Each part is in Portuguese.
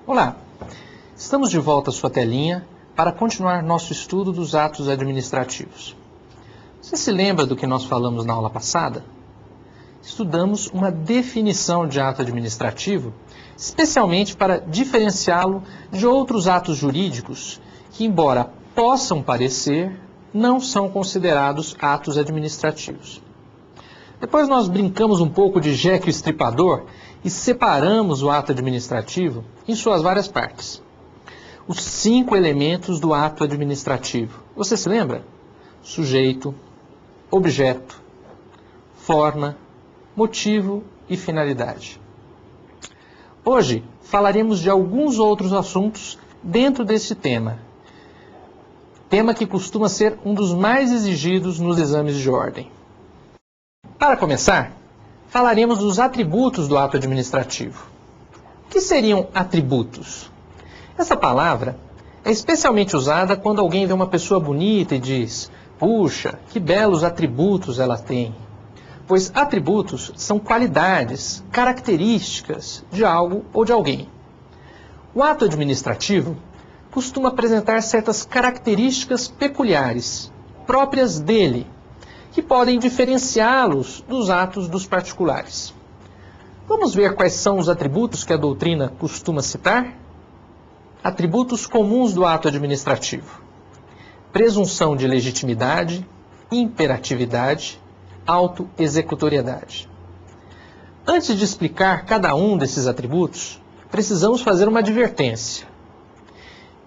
Olá, estamos de volta à sua telinha para continuar nosso estudo dos atos administrativos. Você se lembra do que nós falamos na aula passada? Estudamos uma definição de ato administrativo, especialmente para diferenciá-lo de outros atos jurídicos que, embora possam parecer, não são considerados atos administrativos. Depois nós brincamos um pouco de Jeque o Estripador e separamos o ato administrativo em suas várias partes. Os 5 elementos do ato administrativo. Você se lembra? Sujeito, objeto, forma, motivo e finalidade. Hoje falaremos de alguns outros assuntos dentro desse tema. Tema que costuma ser um dos mais exigidos nos exames de ordem. Para começar, falaremos dos atributos do ato administrativo. O que seriam atributos? Essa palavra é especialmente usada quando alguém vê uma pessoa bonita e diz: puxa, que belos atributos ela tem. Pois atributos são qualidades, características de algo ou de alguém. O ato administrativo costuma apresentar certas características peculiares, próprias dele, que podem diferenciá-los dos atos dos particulares. Vamos ver quais são os atributos que a doutrina costuma citar? Atributos comuns do ato administrativo: presunção de legitimidade, imperatividade, auto-executoriedade. Antes de explicar cada um desses atributos, precisamos fazer uma advertência.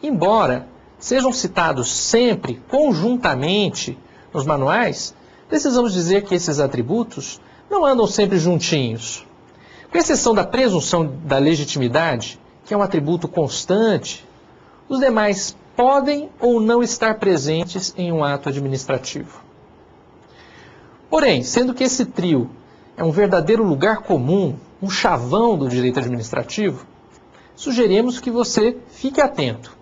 Embora sejam citados sempre conjuntamente nos manuais, precisamos dizer que esses atributos não andam sempre juntinhos. Com exceção da presunção da legitimidade, que é um atributo constante, os demais podem ou não estar presentes em um ato administrativo. Porém, sendo que esse trio é um verdadeiro lugar comum, um chavão do direito administrativo, sugerimos que você fique atento,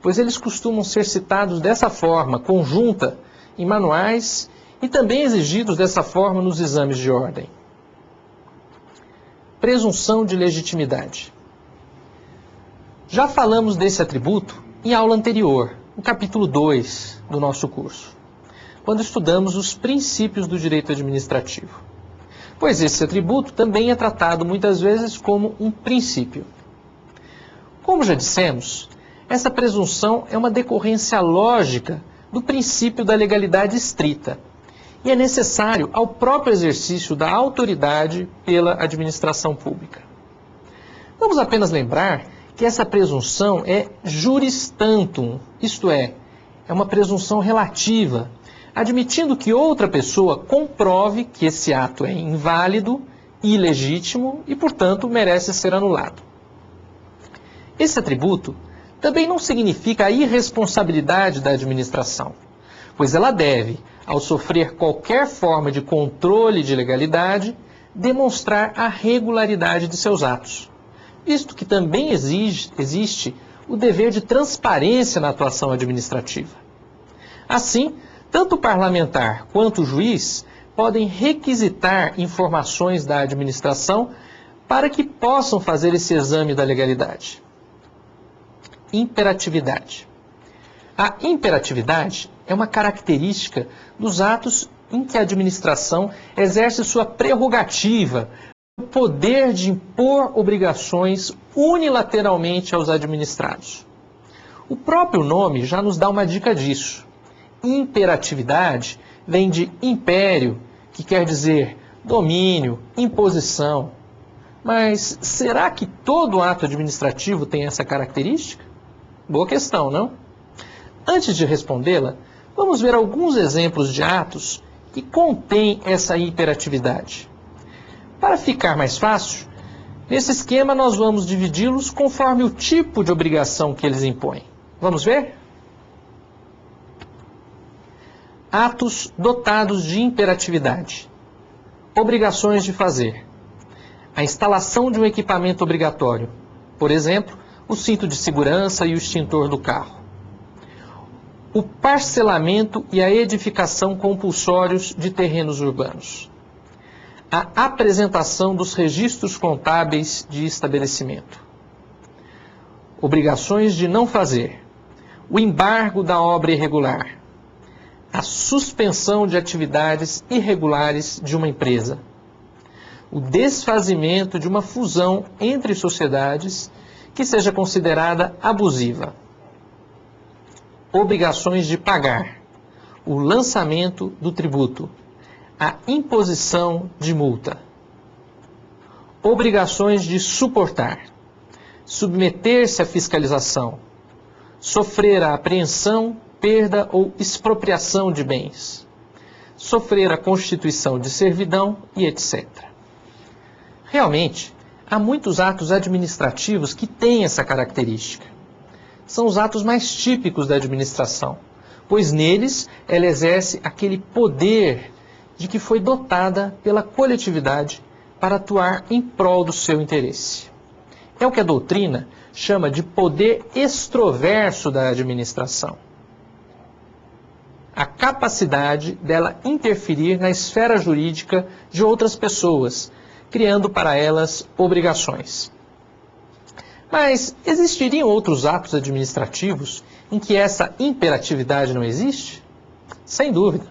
pois eles costumam ser citados dessa forma, conjunta, em manuais e também exigidos dessa forma nos exames de ordem. Presunção de legitimidade. Já falamos desse atributo em aula anterior, no capítulo 2 do nosso curso, quando estudamos os princípios do direito administrativo. Pois esse atributo também é tratado muitas vezes como um princípio. Como já dissemos, essa presunção é uma decorrência lógica do princípio da legalidade estrita e é necessário ao próprio exercício da autoridade pela administração pública. Vamos apenas lembrar que essa presunção é juris tantum, isto é uma presunção relativa, admitindo que outra pessoa comprove que esse ato é inválido, ilegítimo e, portanto, merece ser anulado. Esse atributo também não significa a irresponsabilidade da administração, pois ela deve, ao sofrer qualquer forma de controle de legalidade, demonstrar a regularidade de seus atos, visto que também existe o dever de transparência na atuação administrativa. Assim, tanto o parlamentar quanto o juiz podem requisitar informações da administração para que possam fazer esse exame da legalidade. Imperatividade. A imperatividade é uma característica dos atos em que a administração exerce sua prerrogativa, o poder de impor obrigações unilateralmente aos administrados. O próprio nome já nos dá uma dica disso. Imperatividade vem de império, que quer dizer domínio, imposição. Mas será que todo ato administrativo tem essa característica? Boa questão, não? Antes de respondê-la, vamos ver alguns exemplos de atos que contêm essa imperatividade. Para ficar mais fácil, nesse esquema nós vamos dividi-los conforme o tipo de obrigação que eles impõem. Vamos ver? Atos dotados de imperatividade. Obrigações de fazer. A instalação de um equipamento obrigatório. Por exemplo, o cinto de segurança e o extintor do carro. O parcelamento e a edificação compulsórios de terrenos urbanos. A apresentação dos registros contábeis de estabelecimento. obrigações de não fazer, o embargo da obra irregular, a suspensão de atividades irregulares de uma empresa, o desfazimento de uma fusão entre sociedades que seja considerada abusiva, obrigações de pagar, o lançamento do tributo, a imposição de multa, obrigações de suportar, submeter-se à fiscalização, sofrer a apreensão, perda ou expropriação de bens, sofrer a constituição de servidão e etc. Realmente, há muitos atos administrativos que têm essa característica. São os atos mais típicos da administração, pois neles ela exerce aquele poder de que foi dotada pela coletividade para atuar em prol do seu interesse. É o que a doutrina chama de poder extroverso da administração. A capacidade dela interferir na esfera jurídica de outras pessoas, criando para elas obrigações. Mas existiriam outros atos administrativos em que essa imperatividade não existe? Sem dúvida.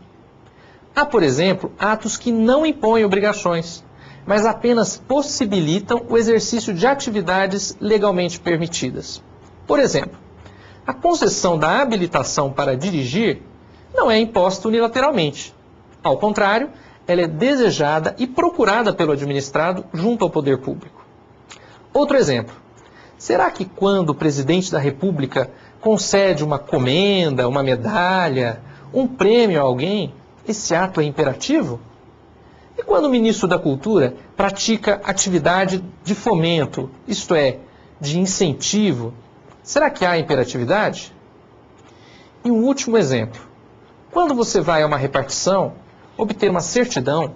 Há, por exemplo, atos que não impõem obrigações, mas apenas possibilitam o exercício de atividades legalmente permitidas. Por exemplo, a concessão da habilitação para dirigir não é imposta unilateralmente. Ao contrário, ela é desejada e procurada pelo administrado junto ao poder público. Outro exemplo. Será que quando o presidente da República concede uma comenda, uma medalha, um prêmio a alguém, esse ato é imperativo? E quando o ministro da Cultura pratica atividade de fomento, isto é, de incentivo, será que há imperatividade? E um último exemplo. Quando você vai a uma repartição, obter uma certidão,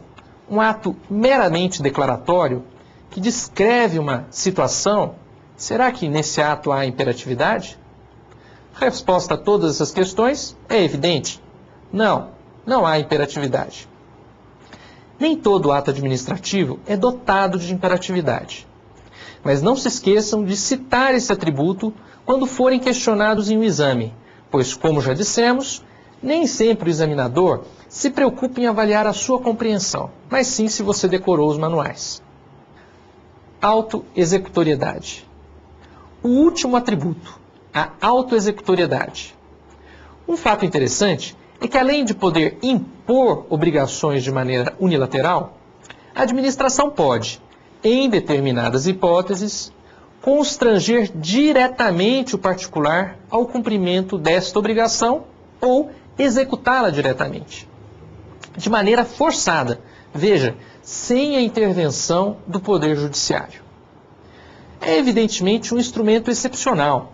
um ato meramente declaratório, que descreve uma situação, será que nesse ato há imperatividade? A resposta a todas essas questões é evidente. Não há imperatividade. Nem todo ato administrativo é dotado de imperatividade. Mas não se esqueçam de citar esse atributo quando forem questionados em um exame, pois, como já dissemos, nem sempre o examinador se preocupa em avaliar a sua compreensão, mas sim se você decorou os manuais. Autoexecutoriedade. O último atributo, a autoexecutoriedade. Um fato interessante é que, além de poder impor obrigações de maneira unilateral, a administração pode, em determinadas hipóteses, constranger diretamente o particular ao cumprimento desta obrigação ou executá-la diretamente, de maneira forçada, veja, sem a intervenção do Poder Judiciário. É evidentemente um instrumento excepcional.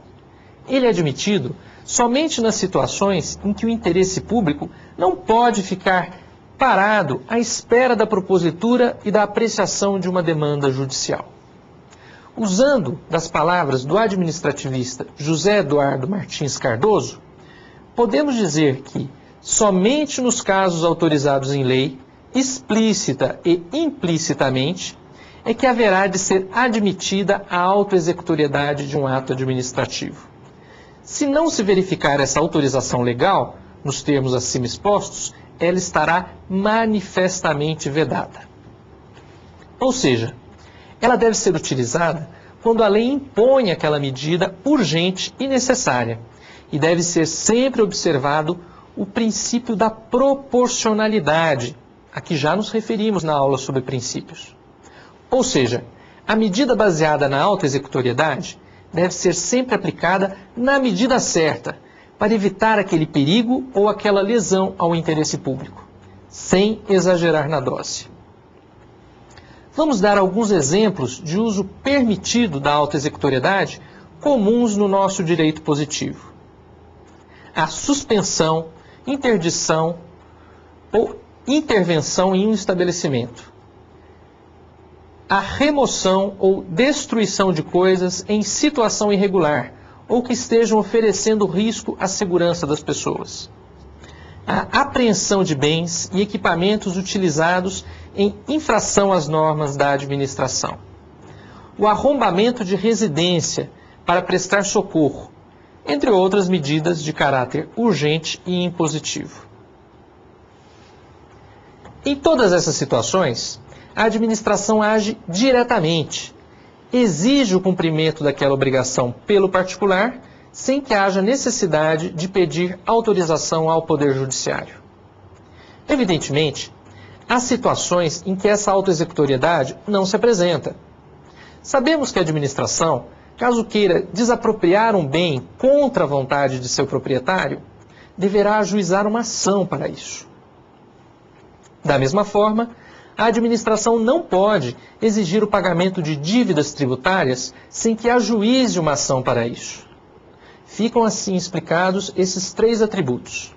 Ele é admitido somente nas situações em que o interesse público não pode ficar parado à espera da propositura e da apreciação de uma demanda judicial. Usando das palavras do administrativista José Eduardo Martins Cardoso, podemos dizer que, somente nos casos autorizados em lei, explícita e implicitamente, é que haverá de ser admitida a autoexecutoriedade de um ato administrativo. Se não se verificar essa autorização legal, nos termos acima expostos, ela estará manifestamente vedada. Ou seja, ela deve ser utilizada quando a lei impõe aquela medida urgente e necessária, e deve ser sempre observado o princípio da proporcionalidade, a que já nos referimos na aula sobre princípios. Ou seja, a medida baseada na autoexecutoriedade deve ser sempre aplicada na medida certa, para evitar aquele perigo ou aquela lesão ao interesse público, sem exagerar na dose. Vamos dar alguns exemplos de uso permitido da autoexecutoriedade comuns no nosso direito positivo. A suspensão, interdição ou intervenção em um estabelecimento. A remoção ou destruição de coisas em situação irregular ou que estejam oferecendo risco à segurança das pessoas. A apreensão de bens e equipamentos utilizados em infração às normas da administração. O arrombamento de residência para prestar socorro, entre outras medidas de caráter urgente e impositivo. Em todas essas situações, a administração age diretamente, exige o cumprimento daquela obrigação pelo particular, sem que haja necessidade de pedir autorização ao Poder Judiciário. Evidentemente, há situações em que essa autoexecutoriedade não se apresenta. Sabemos que a administração, caso queira desapropriar um bem contra a vontade de seu proprietário, deverá ajuizar uma ação para isso. Da mesma forma, a administração não pode exigir o pagamento de dívidas tributárias sem que ajuize uma ação para isso. Ficam assim explicados esses três atributos: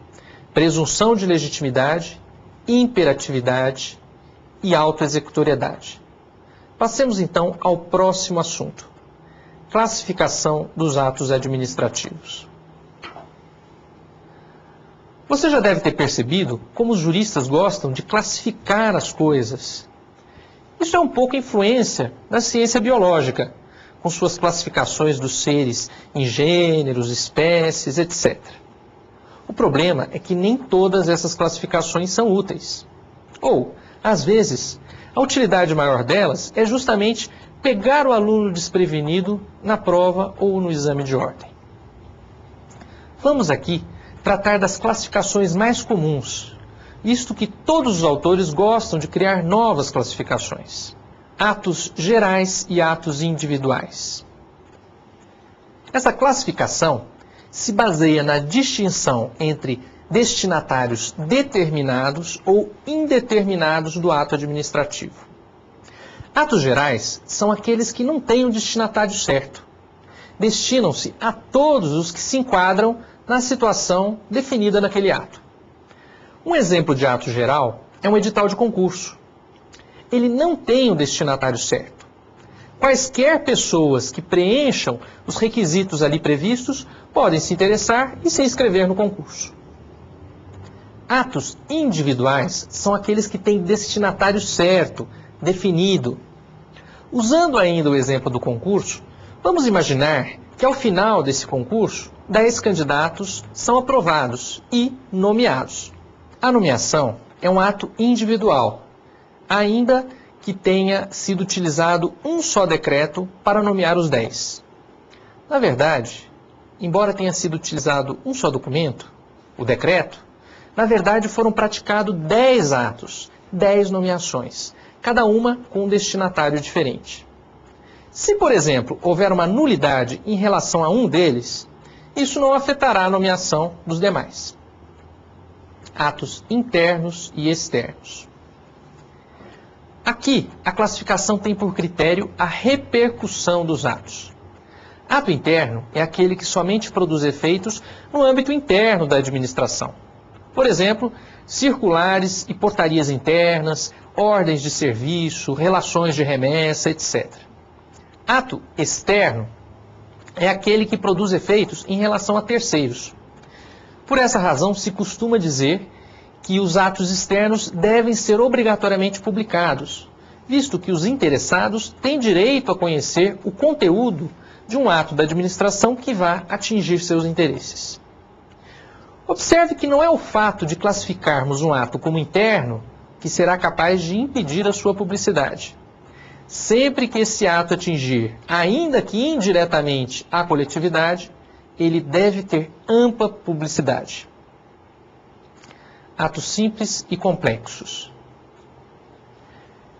presunção de legitimidade, imperatividade e autoexecutoriedade. Passemos então ao próximo assunto: classificação dos atos administrativos. Você já deve ter percebido como os juristas gostam de classificar as coisas. Isso é um pouco influência da ciência biológica, com suas classificações dos seres em gêneros, espécies, etc. O problema é que nem todas essas classificações são úteis. Ou, às vezes, a utilidade maior delas é justamente pegar o aluno desprevenido na prova ou no exame de ordem. Vamos aqui tratar das classificações mais comuns, visto que todos os autores gostam de criar novas classificações: atos gerais e atos individuais. Essa classificação se baseia na distinção entre destinatários determinados ou indeterminados do ato administrativo. Atos gerais são aqueles que não têm um destinatário certo. Destinam-se a todos os que se enquadram na situação definida naquele ato. Um exemplo de ato geral é um edital de concurso. Ele não tem um destinatário certo. Quaisquer pessoas que preencham os requisitos ali previstos podem se interessar e se inscrever no concurso. Atos individuais são aqueles que têm destinatário certo, definido. Usando ainda o exemplo do concurso, vamos imaginar que ao final desse concurso, 10 candidatos são aprovados e nomeados. A nomeação é um ato individual, ainda que tenha sido utilizado um só decreto para nomear os 10. Na verdade, embora tenha sido utilizado um só documento, o decreto, na verdade foram praticados 10 atos, 10 nomeações, cada uma com um destinatário diferente. Se, por exemplo, houver uma nulidade em relação a um deles, isso não afetará a nomeação dos demais. Atos internos e externos. Aqui, a classificação tem por critério a repercussão dos atos. Ato interno é aquele que somente produz efeitos no âmbito interno da administração. Por exemplo, circulares e portarias internas, ordens de serviço, relações de remessa, etc. Ato externo é aquele que produz efeitos em relação a terceiros. Por essa razão, se costuma dizer que os atos externos devem ser obrigatoriamente publicados, visto que os interessados têm direito a conhecer o conteúdo de um ato da administração que vá atingir seus interesses. Observe que não é o fato de classificarmos um ato como interno que será capaz de impedir a sua publicidade. Sempre que esse ato atingir, ainda que indiretamente, a coletividade, ele deve ter ampla publicidade. Atos simples e complexos.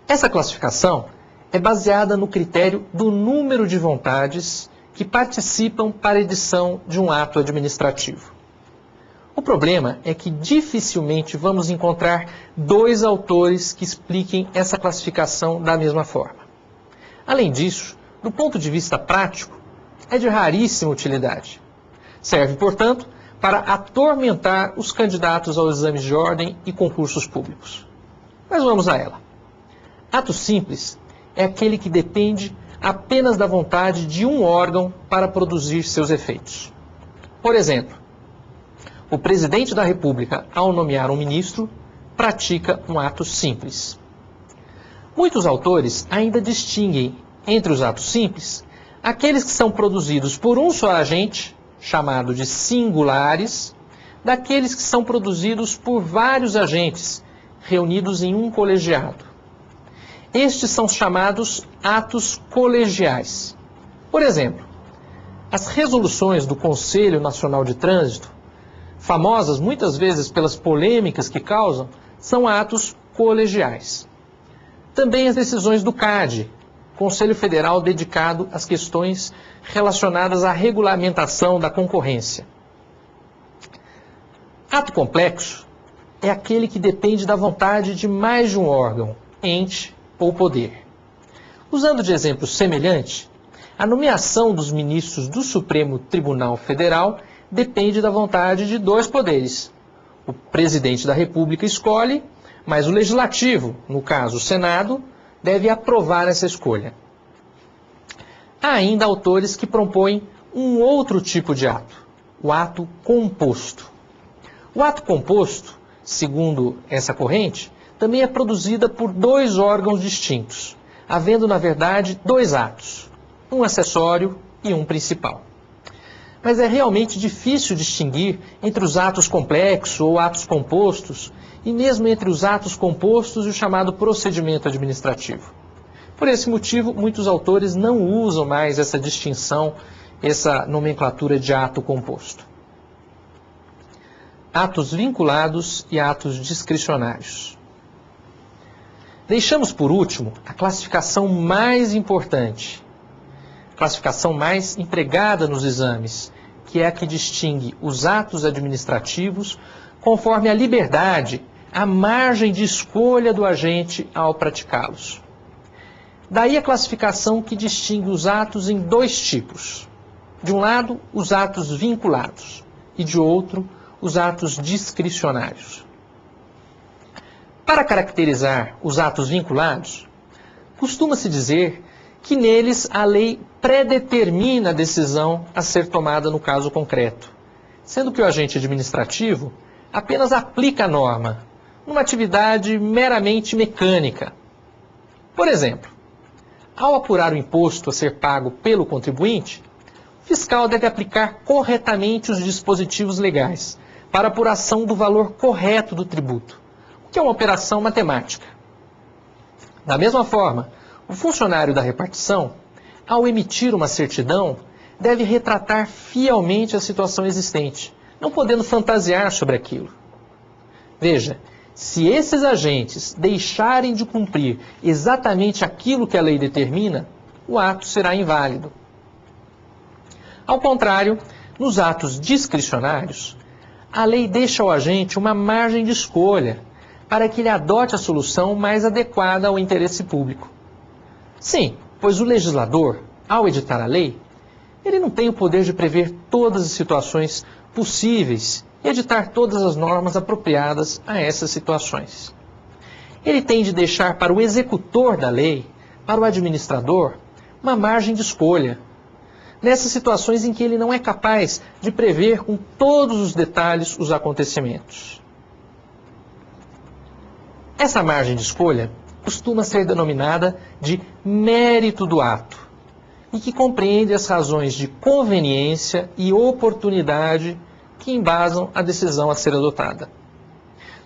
Essa classificação é baseada no critério do número de vontades que participam para a edição de um ato administrativo. O problema é que dificilmente vamos encontrar 2 autores que expliquem essa classificação da mesma forma. Além disso, do ponto de vista prático, é de raríssima utilidade. Serve, portanto, para atormentar os candidatos aos exames de ordem e concursos públicos. Mas vamos a ela. Ato simples é aquele que depende apenas da vontade de um órgão para produzir seus efeitos. Por exemplo, o presidente da República, ao nomear um ministro, pratica um ato simples. Muitos autores ainda distinguem entre os atos simples aqueles que são produzidos por um só agente, chamado de singulares, daqueles que são produzidos por vários agentes, reunidos em um colegiado. Estes são chamados atos colegiais. Por exemplo, as resoluções do Conselho Nacional de Trânsito, famosas muitas vezes pelas polêmicas que causam, são atos colegiais. Também as decisões do CADE, Conselho Federal dedicado às questões relacionadas à regulamentação da concorrência. Ato complexo é aquele que depende da vontade de mais de um órgão, ente ou poder. Usando de exemplo semelhante, a nomeação dos ministros do Supremo Tribunal Federal depende da vontade de dois poderes. O presidente da República escolhe, mas o Legislativo, no caso o Senado, deve aprovar essa escolha. Há ainda autores que propõem um outro tipo de ato, o ato composto. O ato composto, segundo essa corrente, também é produzida por dois órgãos distintos, havendo, na verdade, dois atos, um acessório e um principal. Mas é realmente difícil distinguir entre os atos complexos ou atos compostos, e mesmo entre os atos compostos e o chamado procedimento administrativo. Por esse motivo, muitos autores não usam mais essa distinção, essa nomenclatura de ato composto. Atos vinculados e atos discricionários. Deixamos por último a classificação mais importante, classificação mais empregada nos exames, que é a que distingue os atos administrativos conforme a liberdade, a margem de escolha do agente ao praticá-los. Daí a classificação que distingue os atos em dois tipos. De um lado, os atos vinculados, e de outro, os atos discricionários. Para caracterizar os atos vinculados, costuma-se dizer que neles a lei predetermina a decisão a ser tomada no caso concreto, sendo que o agente administrativo apenas aplica a norma, numa atividade meramente mecânica. Por exemplo, ao apurar o imposto a ser pago pelo contribuinte, o fiscal deve aplicar corretamente os dispositivos legais para a apuração do valor correto do tributo, o que é uma operação matemática. Da mesma forma, o funcionário da repartição, ao emitir uma certidão, deve retratar fielmente a situação existente, não podendo fantasiar sobre aquilo. Veja, se esses agentes deixarem de cumprir exatamente aquilo que a lei determina, o ato será inválido. Ao contrário, nos atos discricionários, a lei deixa ao agente uma margem de escolha para que ele adote a solução mais adequada ao interesse público. Sim, pois o legislador, ao editar a lei, ele não tem o poder de prever todas as situações possíveis e editar todas as normas apropriadas a essas situações. Ele tem de deixar para o executor da lei, para o administrador, uma margem de escolha, nessas situações em que ele não é capaz de prever com todos os detalhes os acontecimentos. Essa margem de escolha costuma ser denominada de mérito do ato, e que compreende as razões de conveniência e oportunidade que embasam a decisão a ser adotada.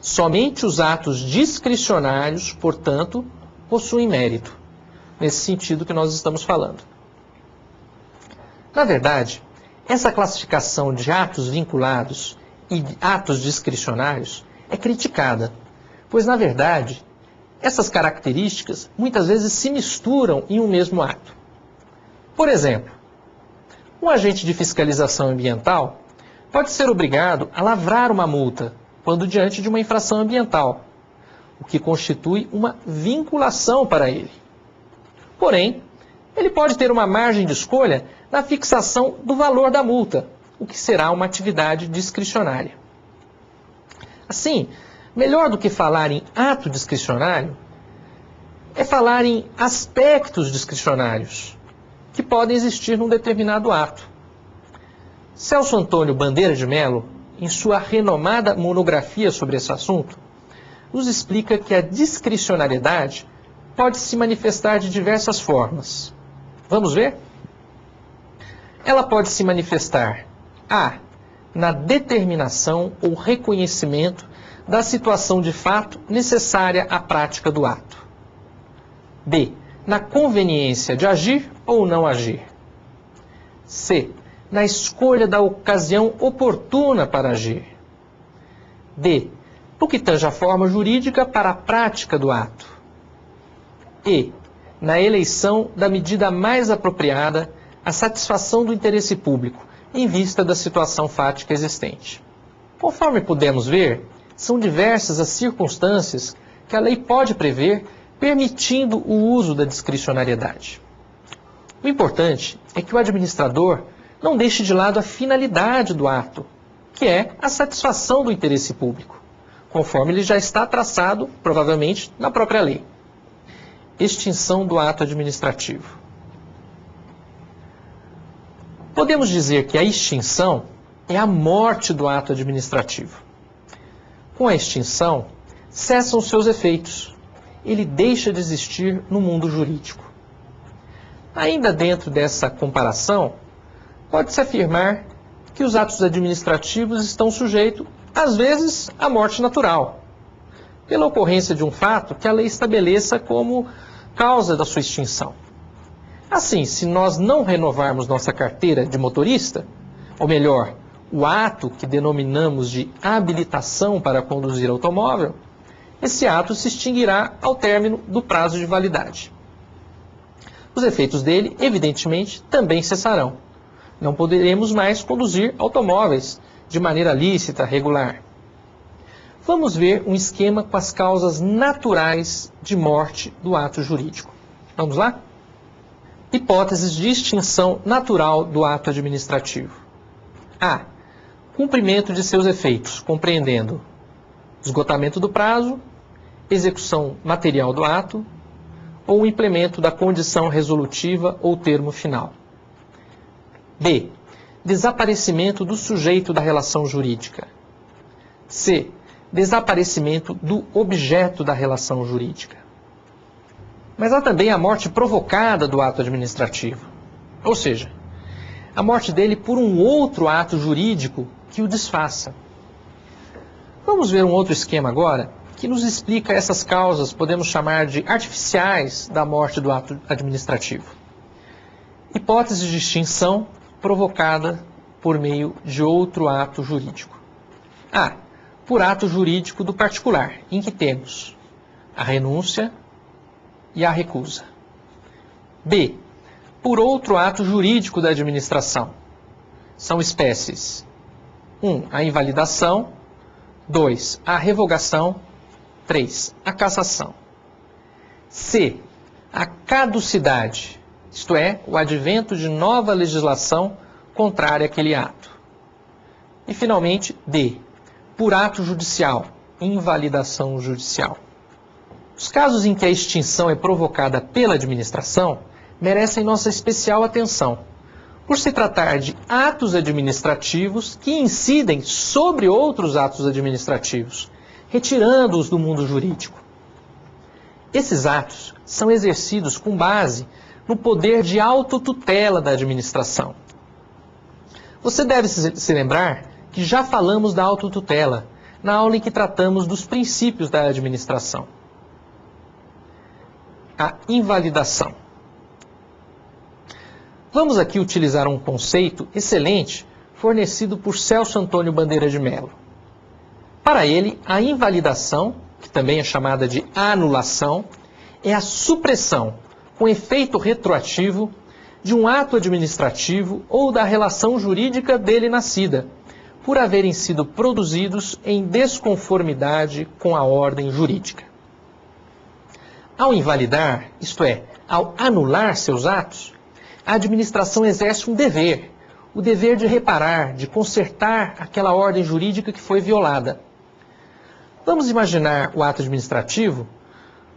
Somente os atos discricionários, portanto, possuem mérito, nesse sentido que nós estamos falando. Na verdade, essa classificação de atos vinculados e atos discricionários é criticada, pois, na verdade, essas características muitas vezes se misturam em um mesmo ato. Por exemplo, um agente de fiscalização ambiental pode ser obrigado a lavrar uma multa quando diante de uma infração ambiental, o que constitui uma vinculação para ele. Porém, ele pode ter uma margem de escolha na fixação do valor da multa, o que será uma atividade discricionária. Assim, melhor do que falar em ato discricionário, é falar em aspectos discricionários que podem existir num determinado ato. Celso Antônio Bandeira de Mello, em sua renomada monografia sobre esse assunto, nos explica que a discricionariedade pode se manifestar de diversas formas. Vamos ver? Ela pode se manifestar a. Na determinação ou reconhecimento da situação de fato necessária à prática do ato. B. Na conveniência de agir ou não agir. C. Na escolha da ocasião oportuna para agir. D. No que tange a forma jurídica para a prática do ato. E. Na eleição da medida mais apropriada à satisfação do interesse público, em vista da situação fática existente. Conforme pudemos ver, são diversas as circunstâncias que a lei pode prever, permitindo o uso da discricionariedade. O importante é que o administrador não deixe de lado a finalidade do ato, que é a satisfação do interesse público, conforme ele já está traçado, provavelmente, na própria lei. Extinção do ato administrativo. Podemos dizer que a extinção é a morte do ato administrativo. Com a extinção, cessam seus efeitos. Ele deixa de existir no mundo jurídico. Ainda dentro dessa comparação, pode-se afirmar que os atos administrativos estão sujeitos, às vezes, à morte natural, pela ocorrência de um fato que a lei estabeleça como causa da sua extinção. Assim, se nós não renovarmos nossa carteira de motorista, ou melhor, o ato que denominamos de habilitação para conduzir automóvel, esse ato se extinguirá ao término do prazo de validade. Os efeitos dele, evidentemente, também cessarão. Não poderemos mais conduzir automóveis de maneira lícita, regular. Vamos ver um esquema com as causas naturais de morte do ato jurídico. Vamos lá? Hipóteses de extinção natural do ato administrativo. A. Cumprimento de seus efeitos, compreendendo esgotamento do prazo, execução material do ato ou implemento da condição resolutiva ou termo final. B. Desaparecimento do sujeito da relação jurídica. C. Desaparecimento do objeto da relação jurídica. Mas há também a morte provocada do ato administrativo, ou seja, a morte dele por um outro ato jurídico que o desfaça. Vamos ver um outro esquema agora, que nos explica essas causas, podemos chamar de artificiais, da morte do ato administrativo. Hipótese de extinção provocada por meio de outro ato jurídico. A. Por ato jurídico do particular, em que temos a renúncia e a recusa. B. Por outro ato jurídico da administração. São espécies 1. A invalidação. 2. A revogação. 3. A cassação. C. A caducidade, isto é, o advento de nova legislação contrária àquele ato. E, finalmente, D. Por ato judicial, invalidação judicial. Os casos em que a extinção é provocada pela administração merecem nossa especial atenção, por se tratar de atos administrativos que incidem sobre outros atos administrativos, retirando-os do mundo jurídico. Esses atos são exercidos com base no poder de autotutela da administração. Você deve se lembrar que já falamos da autotutela na aula em que tratamos dos princípios da administração. A invalidação. Vamos aqui utilizar um conceito excelente fornecido por Celso Antônio Bandeira de Mello. Para ele, a invalidação, que também é chamada de anulação, é a supressão, com efeito retroativo, de um ato administrativo ou da relação jurídica dele nascida, por haverem sido produzidos em desconformidade com a ordem jurídica. Ao invalidar, isto é, ao anular seus atos, a administração exerce um dever, o dever de reparar, de consertar aquela ordem jurídica que foi violada. Vamos imaginar o ato administrativo,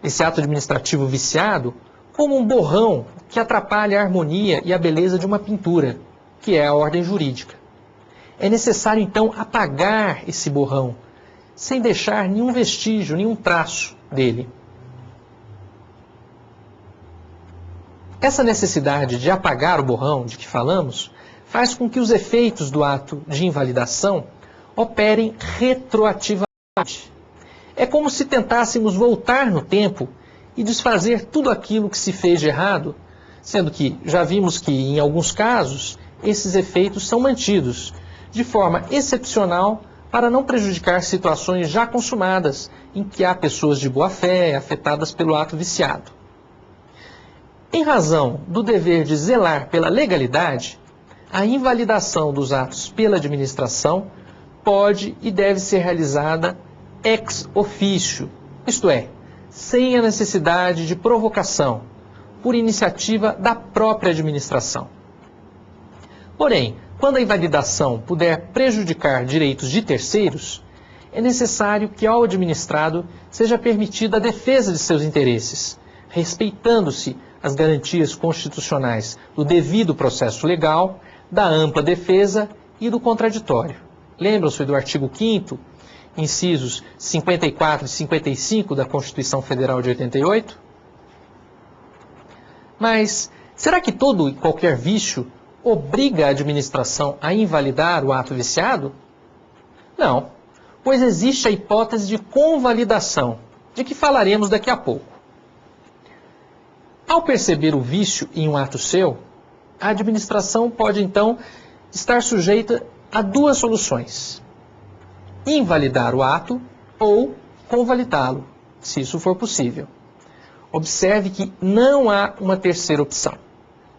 esse ato administrativo viciado, como um borrão que atrapalha a harmonia e a beleza de uma pintura, que é a ordem jurídica. É necessário, então, apagar esse borrão, sem deixar nenhum vestígio, nenhum traço dele. Essa necessidade de apagar o borrão de que falamos faz com que os efeitos do ato de invalidação operem retroativamente. É como se tentássemos voltar no tempo e desfazer tudo aquilo que se fez de errado, sendo que já vimos que, em alguns casos, esses efeitos são mantidos de forma excepcional para não prejudicar situações já consumadas em que há pessoas de boa-fé afetadas pelo ato viciado. Em razão do dever de zelar pela legalidade, a invalidação dos atos pela administração pode e deve ser realizada ex officio, isto é, sem a necessidade de provocação, por iniciativa da própria administração. Porém, quando a invalidação puder prejudicar direitos de terceiros, é necessário que ao administrado seja permitida a defesa de seus interesses, respeitando-se as garantias constitucionais do devido processo legal, da ampla defesa e do contraditório. Lembram-se do artigo 5º, incisos 54 e 55 da Constituição Federal de 88? Mas será que todo e qualquer vício obriga a administração a invalidar o ato viciado? Não, pois existe a hipótese de convalidação, de que falaremos daqui a pouco. Ao perceber o vício em um ato seu, a administração pode então estar sujeita a duas soluções: invalidar o ato ou convalidá-lo, se isso for possível. Observe que não há uma terceira opção: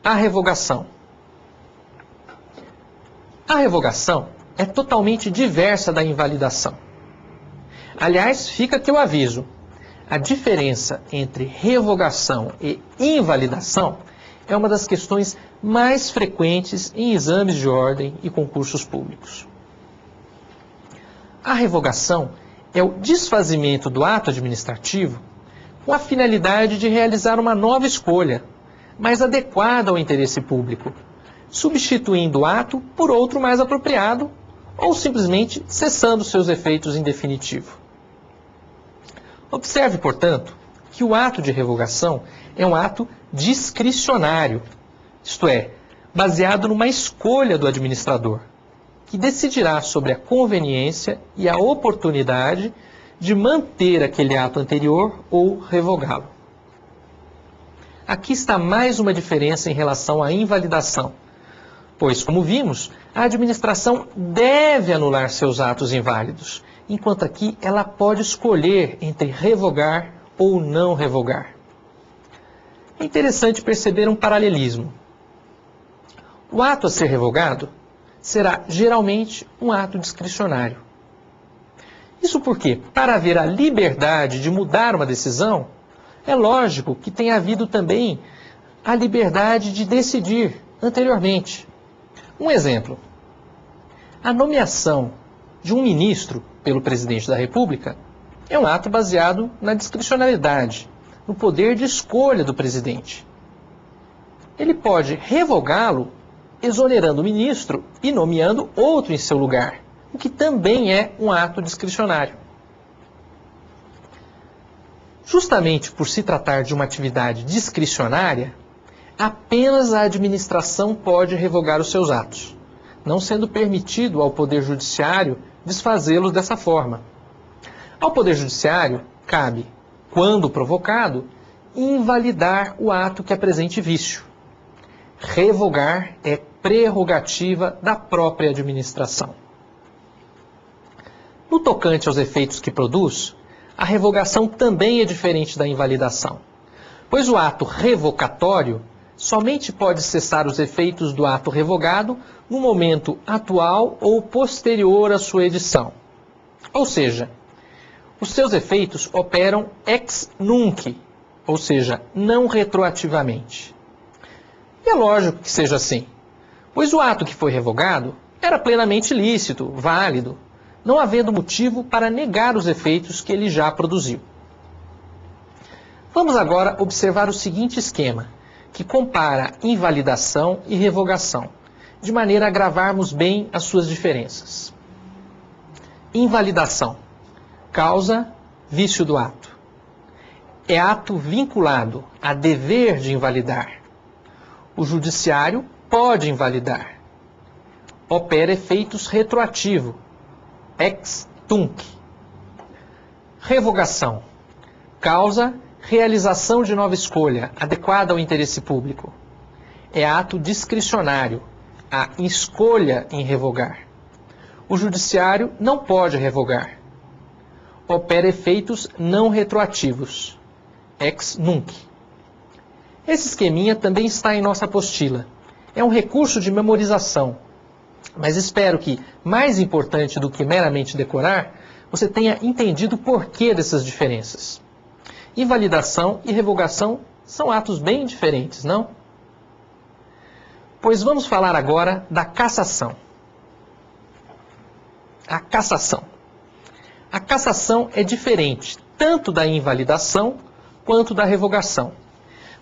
a revogação. A revogação é totalmente diversa da invalidação. Aliás, fica aqui o aviso: a diferença entre revogação e invalidação é uma das questões mais frequentes em exames de ordem e concursos públicos. A revogação é o desfazimento do ato administrativo com a finalidade de realizar uma nova escolha, mais adequada ao interesse público, substituindo o ato por outro mais apropriado ou simplesmente cessando seus efeitos em definitivo. Observe, portanto, que o ato de revogação é um ato discricionário, isto é, baseado numa escolha do administrador, que decidirá sobre a conveniência e a oportunidade de manter aquele ato anterior ou revogá-lo. Aqui está mais uma diferença em relação à invalidação, pois, como vimos, a administração deve anular seus atos inválidos, enquanto aqui ela pode escolher entre revogar ou não revogar. É interessante perceber um paralelismo. O ato a ser revogado será geralmente um ato discricionário. Isso porque, para haver a liberdade de mudar uma decisão, é lógico que tenha havido também a liberdade de decidir anteriormente. Um exemplo: a nomeação de um ministro pelo presidente da República é um ato baseado na discricionalidade, no poder de escolha do presidente. Ele pode revogá-lo exonerando o ministro e nomeando outro em seu lugar, o que também é um ato discricionário. Justamente por se tratar de uma atividade discricionária, apenas a administração pode revogar os seus atos, não sendo permitido ao Poder Judiciário desfazê-los dessa forma. Ao Poder Judiciário, cabe, quando provocado, invalidar o ato que apresente vício. Revogar é prerrogativa da própria administração. No tocante aos efeitos que produz, a revogação também é diferente da invalidação, pois o ato revocatório somente pode cessar os efeitos do ato revogado no momento atual ou posterior à sua edição. Ou seja, os seus efeitos operam ex nunc, ou seja, não retroativamente. E é lógico que seja assim, pois o ato que foi revogado era plenamente lícito, válido, não havendo motivo para negar os efeitos que ele já produziu. Vamos agora observar o seguinte esquema, que compara invalidação e revogação, de maneira a gravarmos bem as suas diferenças. Invalidação. Causa, vício do ato. É ato vinculado a dever de invalidar. O judiciário pode invalidar. opera efeitos retroativos, ex tunc. Revogação, causa realização de nova escolha, adequada ao interesse público. É ato discricionário, a escolha em revogar. O judiciário não pode revogar. Opera efeitos não retroativos, ex nunc. Esse esqueminha também está em nossa apostila. É um recurso de memorização, mas espero que, mais importante do que meramente decorar, você tenha entendido o porquê dessas diferenças. Invalidação e revogação são atos bem diferentes, não? Pois vamos falar agora da cassação. A cassação. A cassação é diferente tanto da invalidação quanto da revogação,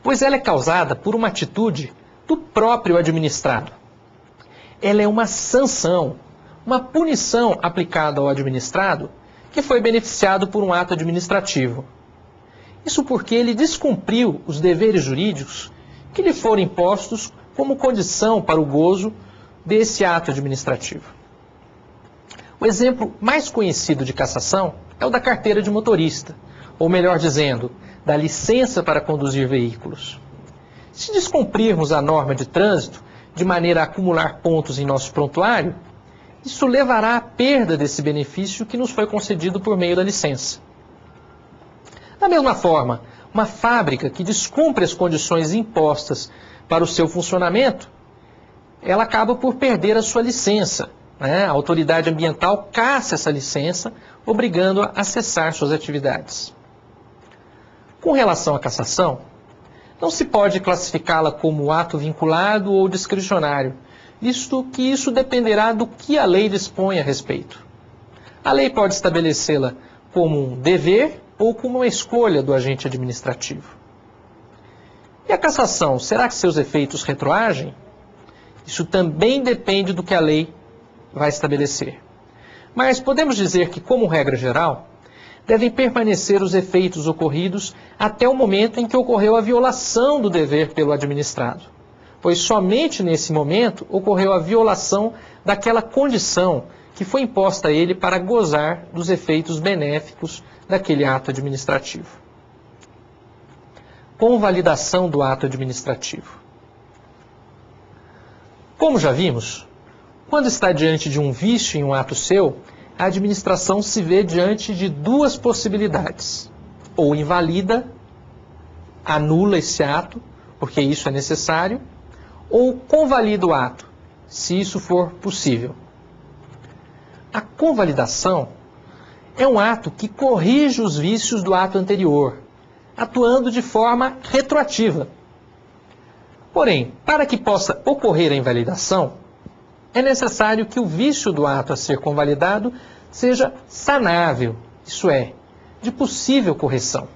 pois ela é causada por uma atitude do próprio administrado. Ela é uma sanção, uma punição aplicada ao administrado que foi beneficiado por um ato administrativo. Isso porque ele descumpriu os deveres jurídicos que lhe foram impostos como condição para o gozo desse ato administrativo. O exemplo mais conhecido de cassação é o da carteira de motorista, ou melhor dizendo, da licença para conduzir veículos. Se descumprirmos a norma de trânsito de maneira a acumular pontos em nosso prontuário, isso levará à perda desse benefício que nos foi concedido por meio da licença. Da mesma forma, uma fábrica que descumpre as condições impostas para o seu funcionamento, ela acaba por perder a sua licença. A autoridade ambiental cassa essa licença, obrigando-a a cessar suas atividades. Com relação à cassação, não se pode classificá-la como ato vinculado ou discricionário, visto que isso dependerá do que a lei dispõe a respeito. A lei pode estabelecê-la como um dever ou como uma escolha do agente administrativo. E a cassação, será que seus efeitos retroagem? Isso também depende do que a lei vai estabelecer. Mas podemos dizer que, como regra geral, devem permanecer os efeitos ocorridos até o momento em que ocorreu a violação do dever pelo administrado, pois somente nesse momento ocorreu a violação daquela condição que foi imposta a ele para gozar dos efeitos benéficos daquele ato administrativo. Convalidação do ato administrativo. Como já vimos, quando está diante de um vício em um ato seu, a administração se vê diante de duas possibilidades. Ou invalida, anula esse ato, porque isso é necessário, ou convalida o ato, se isso for possível. A convalidação é um ato que corrige os vícios do ato anterior, atuando de forma retroativa. Porém, para que possa ocorrer a invalidação, é necessário que o vício do ato a ser convalidado seja sanável, isso é, de possível correção.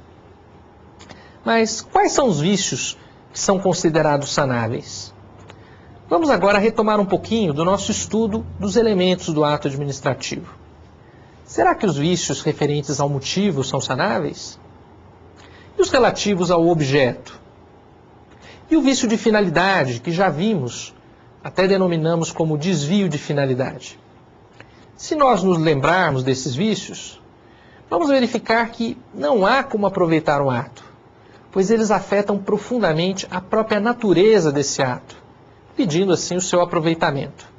Mas quais são os vícios que são considerados sanáveis? Vamos agora retomar um pouquinho do nosso estudo dos elementos do ato administrativo. Será que os vícios referentes ao motivo são sanáveis? E os relativos ao objeto? E o vício de finalidade, que já vimos, até denominamos como desvio de finalidade? Se nós nos lembrarmos desses vícios, vamos verificar que não há como aproveitar um ato, pois eles afetam profundamente a própria natureza desse ato, pedindo assim o seu aproveitamento.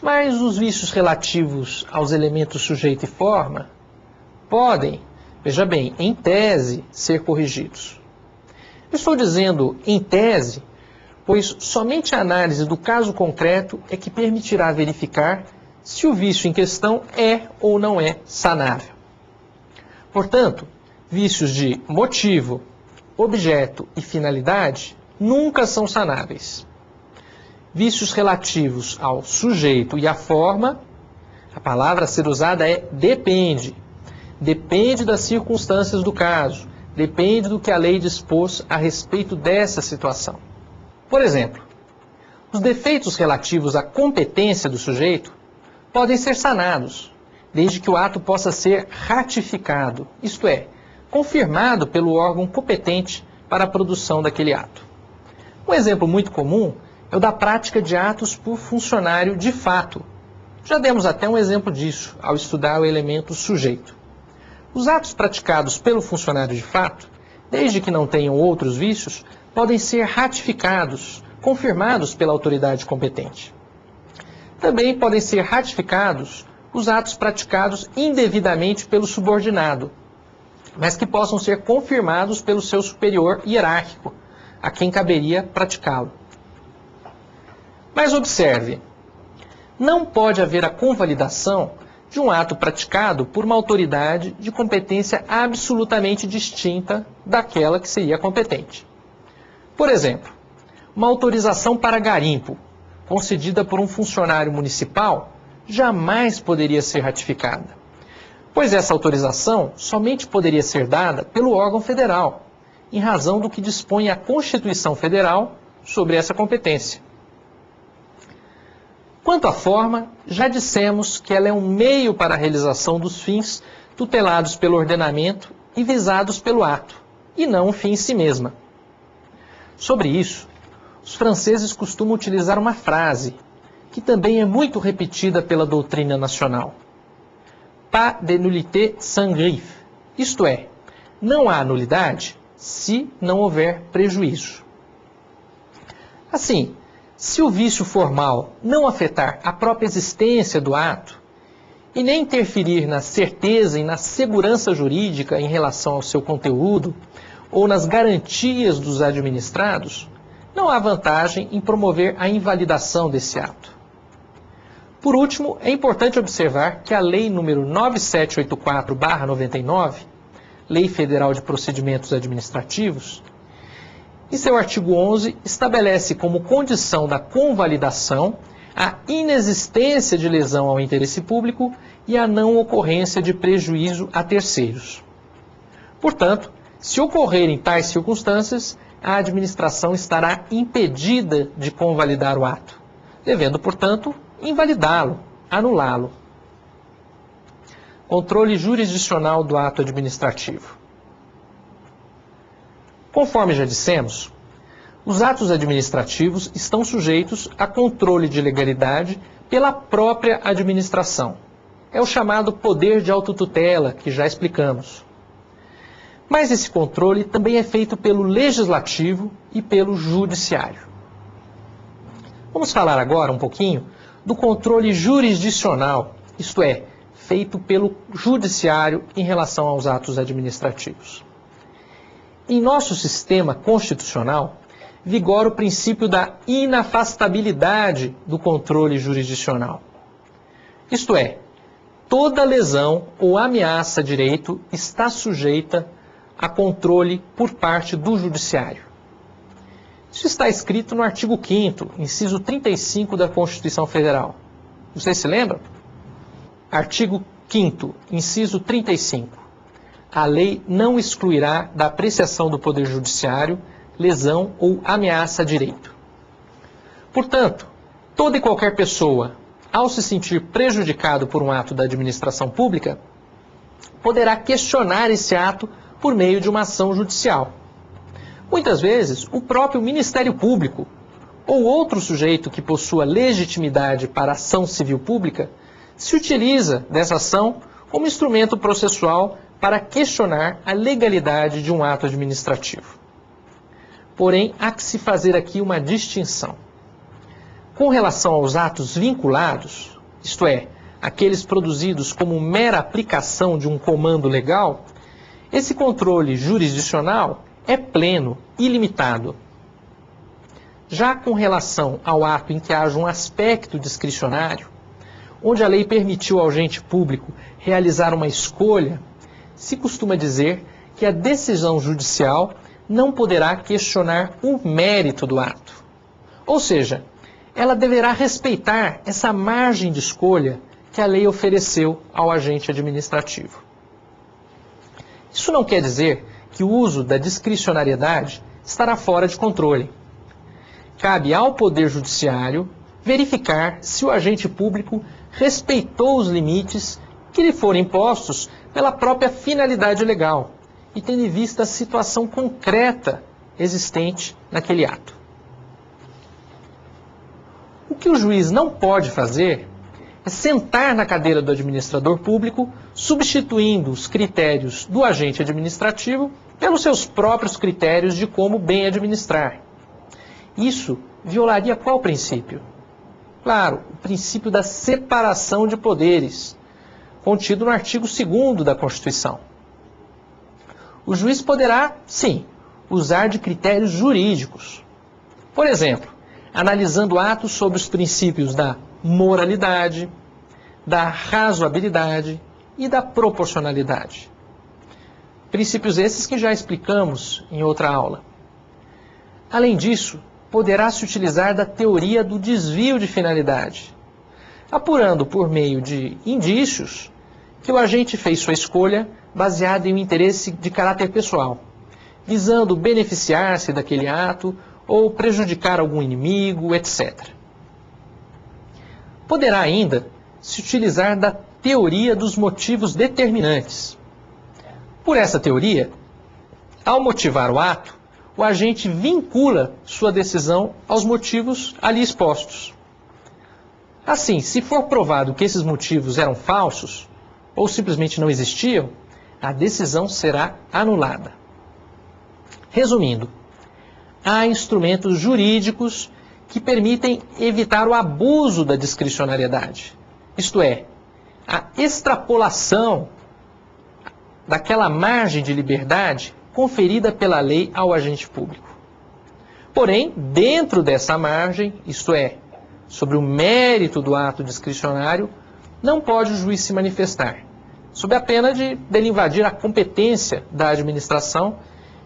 Mas os vícios relativos aos elementos sujeito e forma podem, veja bem, em tese, ser corrigidos. Eu estou dizendo em tese, pois somente a análise do caso concreto é que permitirá verificar se o vício em questão é ou não é sanável. Portanto, vícios de motivo, objeto e finalidade nunca são sanáveis. Vícios relativos ao sujeito e à forma, a palavra a ser usada é depende. Depende das circunstâncias do caso, depende do que a lei dispôs a respeito dessa situação. Por exemplo, os defeitos relativos à competência do sujeito podem ser sanados, desde que o ato possa ser ratificado, isto é, confirmado pelo órgão competente para a produção daquele ato. Um exemplo muito comum é o da prática de atos por funcionário de fato. Já demos até um exemplo disso ao estudar o elemento sujeito. Os atos praticados pelo funcionário de fato, desde que não tenham outros vícios, podem ser ratificados, confirmados pela autoridade competente. Também podem ser ratificados os atos praticados indevidamente pelo subordinado, mas que possam ser confirmados pelo seu superior hierárquico, a quem caberia praticá-lo. Mas observe, não pode haver a convalidação de um ato praticado por uma autoridade de competência absolutamente distinta daquela que seria competente. Por exemplo, uma autorização para garimpo, concedida por um funcionário municipal, jamais poderia ser ratificada, pois essa autorização somente poderia ser dada pelo órgão federal, em razão do que dispõe a Constituição Federal sobre essa competência. Quanto à forma, já dissemos que ela é um meio para a realização dos fins tutelados pelo ordenamento e visados pelo ato, e não um fim em si mesma. Sobre isso, os franceses costumam utilizar uma frase, que também é muito repetida pela doutrina nacional. Pas de nullité sans griffe, isto é, não há nulidade se não houver prejuízo. Assim, se o vício formal não afetar a própria existência do ato e nem interferir na certeza e na segurança jurídica em relação ao seu conteúdo ou nas garantias dos administrados, não há vantagem em promover a invalidação desse ato. Por último, é importante observar que a Lei nº 9784/99, Lei Federal de Procedimentos Administrativos, em seu artigo 11, estabelece como condição da convalidação a inexistência de lesão ao interesse público e a não ocorrência de prejuízo a terceiros. Portanto, se ocorrerem tais circunstâncias, a administração estará impedida de convalidar o ato, devendo, portanto, invalidá-lo, anulá-lo. Controle jurisdicional do ato administrativo. Conforme já dissemos, os atos administrativos estão sujeitos a controle de legalidade pela própria administração. É o chamado poder de autotutela, que já explicamos. Mas esse controle também é feito pelo legislativo e pelo judiciário. Vamos falar agora um pouquinho do controle jurisdicional, isto é, feito pelo judiciário em relação aos atos administrativos. Em nosso sistema constitucional, vigora o princípio da inafastabilidade do controle jurisdicional. Isto é, toda lesão ou ameaça a direito está sujeita a controle por parte do judiciário. Isso está escrito no artigo 5º, inciso 35 da Constituição Federal. Vocês se lembram? Artigo 5º, inciso 35. A lei não excluirá da apreciação do Poder Judiciário lesão ou ameaça a direito. Portanto, toda e qualquer pessoa, ao se sentir prejudicado por um ato da administração pública, poderá questionar esse ato por meio de uma ação judicial. Muitas vezes, o próprio Ministério Público ou outro sujeito que possua legitimidade para a ação civil pública se utiliza dessa ação como instrumento processual para questionar a legalidade de um ato administrativo. Porém, há que se fazer aqui uma distinção. Com relação aos atos vinculados, isto é, aqueles produzidos como mera aplicação de um comando legal, esse controle jurisdicional é pleno, ilimitado. Já com relação ao ato em que haja um aspecto discricionário, onde a lei permitiu ao agente público realizar uma escolha, se costuma dizer que a decisão judicial não poderá questionar o mérito do ato. Ou seja, ela deverá respeitar essa margem de escolha que a lei ofereceu ao agente administrativo. Isso não quer dizer que o uso da discricionariedade estará fora de controle. Cabe ao Poder Judiciário verificar se o agente público respeitou os limites que lhe foram impostos pela própria finalidade legal e tendo em vista a situação concreta existente naquele ato. O que o juiz não pode fazer é sentar na cadeira do administrador público, substituindo os critérios do agente administrativo pelos seus próprios critérios de como bem administrar. Isso violaria qual princípio? Claro, o princípio da separação de poderes, contido no artigo 2º da Constituição. O juiz poderá, sim, usar de critérios jurídicos. Por exemplo, analisando atos sobre os princípios da moralidade, da razoabilidade e da proporcionalidade. Princípios esses que já explicamos em outra aula. Além disso, poderá se utilizar da teoria do desvio de finalidade, apurando por meio de indícios que o agente fez sua escolha baseada em um interesse de caráter pessoal, visando beneficiar-se daquele ato ou prejudicar algum inimigo, etc. Poderá ainda se utilizar da teoria dos motivos determinantes. Por essa teoria, ao motivar o ato, o agente vincula sua decisão aos motivos ali expostos. Assim, se for provado que esses motivos eram falsos ou simplesmente não existiam, a decisão será anulada. Resumindo, há instrumentos jurídicos que permitem evitar o abuso da discricionariedade, isto é, a extrapolação daquela margem de liberdade conferida pela lei ao agente público. Porém, dentro dessa margem, isto é, sobre o mérito do ato discricionário, não pode o juiz se manifestar, sob a pena de dele invadir a competência da administração,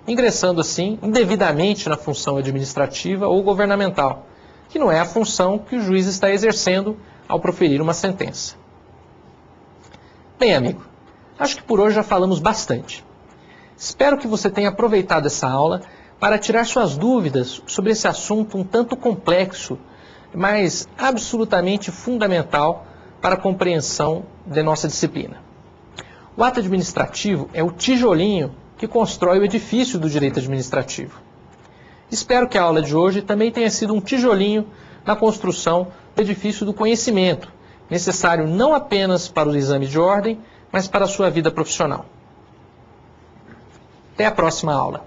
ingressando assim indevidamente na função administrativa ou governamental, que não é a função que o juiz está exercendo ao proferir uma sentença. Bem, amigo, acho que por hoje já falamos bastante. Espero que você tenha aproveitado essa aula para tirar suas dúvidas sobre esse assunto um tanto complexo, mas absolutamente fundamental para a compreensão de nossa disciplina. O ato administrativo é o tijolinho que constrói o edifício do direito administrativo. Espero que a aula de hoje também tenha sido um tijolinho na construção do edifício do conhecimento, necessário não apenas para o exame de ordem, mas para a sua vida profissional. Até a próxima aula.